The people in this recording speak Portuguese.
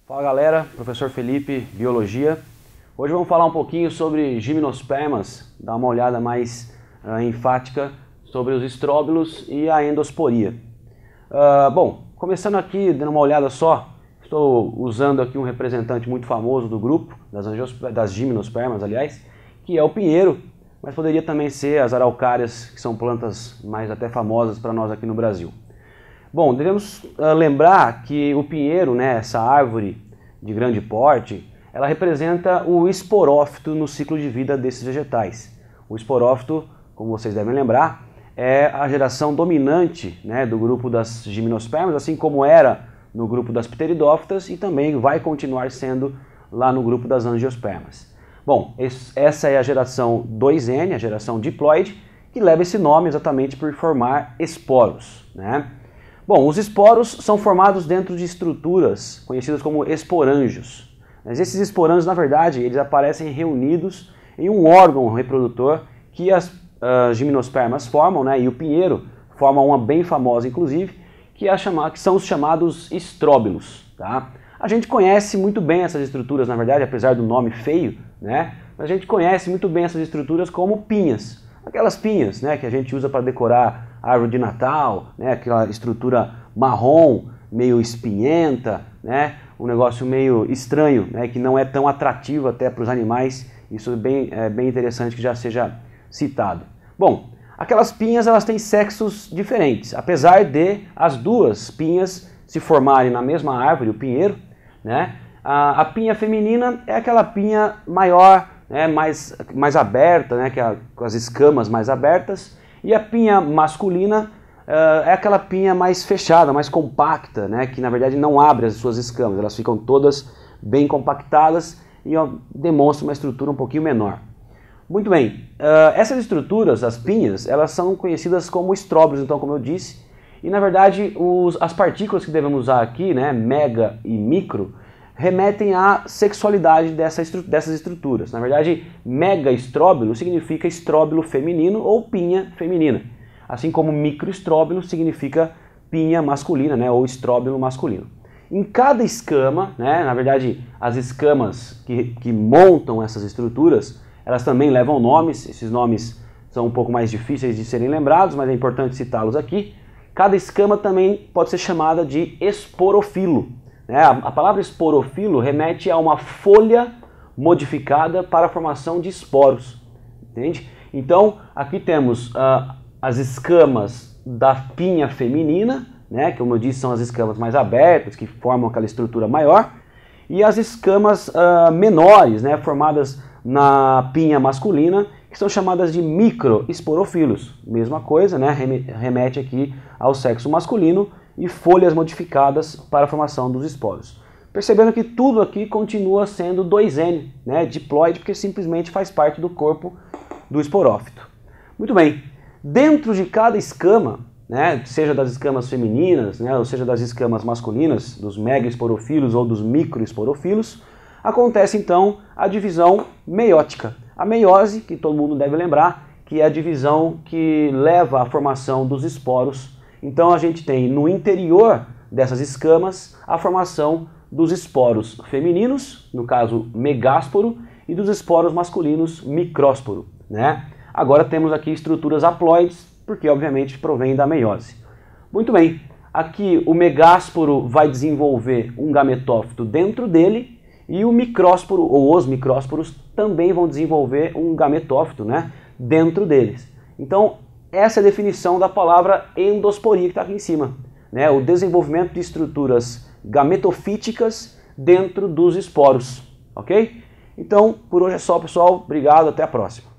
Fala galera, professor Felipe, Biologia. Hoje vamos falar um pouquinho sobre gimnospermas, dar uma olhada mais enfática sobre os estróbilos e a endosporia. Bom, começando aqui, dando uma olhada só, estou usando aqui um representante muito famoso do grupo, das gimnospermas, aliás, que é o pinheiro, mas poderia também ser as araucárias, que são plantas mais até famosas para nós aqui no Brasil. Bom, devemos lembrar que o pinheiro, né, essa árvore de grande porte, ela representa o esporófito no ciclo de vida desses vegetais. O esporófito, como vocês devem lembrar, é a geração dominante, né, do grupo das gimnospermas, assim como era no grupo das pteridófitas e também vai continuar sendo lá no grupo das angiospermas. Bom, essa é a geração 2N, a geração diploide, que leva esse nome exatamente por formar esporos, né? Bom, os esporos são formados dentro de estruturas conhecidas como esporângios. Mas esses esporângios, na verdade, eles aparecem reunidos em um órgão reprodutor que as gimnospermas formam, né? E o pinheiro forma uma bem famosa, inclusive, que são os chamados estróbilos, tá? A gente conhece muito bem essas estruturas, na verdade, apesar do nome feio, né? Mas a gente conhece muito bem essas estruturas como pinhas. Aquelas pinhas, né, que a gente usa para decorar a árvore de Natal, né, aquela estrutura marrom, meio espinhenta, né, um negócio meio estranho, né, que não é tão atrativo até para os animais. Isso é bem interessante que já seja citado. Bom, aquelas pinhas elas têm sexos diferentes, apesar de as duas pinhas se formarem na mesma árvore, o pinheiro, né, a pinha feminina é aquela pinha maior, mais aberta, né, com as escamas mais abertas, e a pinha masculina é aquela pinha mais fechada, mais compacta, né, que na verdade não abre as suas escamas, elas ficam todas bem compactadas e demonstram uma estrutura um pouquinho menor. Muito bem, essas estruturas, as pinhas, elas são conhecidas como estróbilos, então, como eu disse, e na verdade as partículas que devemos usar aqui, né, mega e micro, remetem à sexualidade dessas estruturas. Na verdade, megaestróbilo significa estróbilo feminino ou pinha feminina, assim como microestróbilo significa pinha masculina, né, ou estróbilo masculino. Em cada escama, né, na verdade, as escamas que montam essas estruturas, elas também levam nomes, esses nomes são um pouco mais difíceis de serem lembrados, mas é importante citá-los aqui. Cada escama também pode ser chamada de esporofilo. A palavra esporofilo remete a uma folha modificada para a formação de esporos, entende? Então, aqui temos as escamas da pinha feminina, né, que como eu disse são as escamas mais abertas, que formam aquela estrutura maior, e as escamas menores, né, formadas na pinha masculina, que são chamadas de microesporofilos. Mesma coisa, né, remete aqui ao sexo masculino, e folhas modificadas para a formação dos esporos. Percebendo que tudo aqui continua sendo 2N, né, diploide, porque simplesmente faz parte do corpo do esporófito. Muito bem, dentro de cada escama, né, seja das escamas femininas, né, ou seja das escamas masculinas, dos megaesporofilos ou dos microesporofilos, acontece então a divisão meiótica. A meiose, que todo mundo deve lembrar, que é a divisão que leva à formação dos esporos. Então a gente tem no interior dessas escamas a formação dos esporos femininos, no caso megásporo, e dos esporos masculinos micrósporo, né? Agora temos aqui estruturas haploides, porque obviamente provém da meiose. Muito bem, aqui o megásporo vai desenvolver um gametófito dentro dele, e o micrósporo, ou os micrósporos, também vão desenvolver um gametófito, né, dentro deles. Então, essa é a definição da palavra endosporia que está aqui em cima, né? O desenvolvimento de estruturas gametofíticas dentro dos esporos, ok? Então, por hoje é só, pessoal. Obrigado, até a próxima.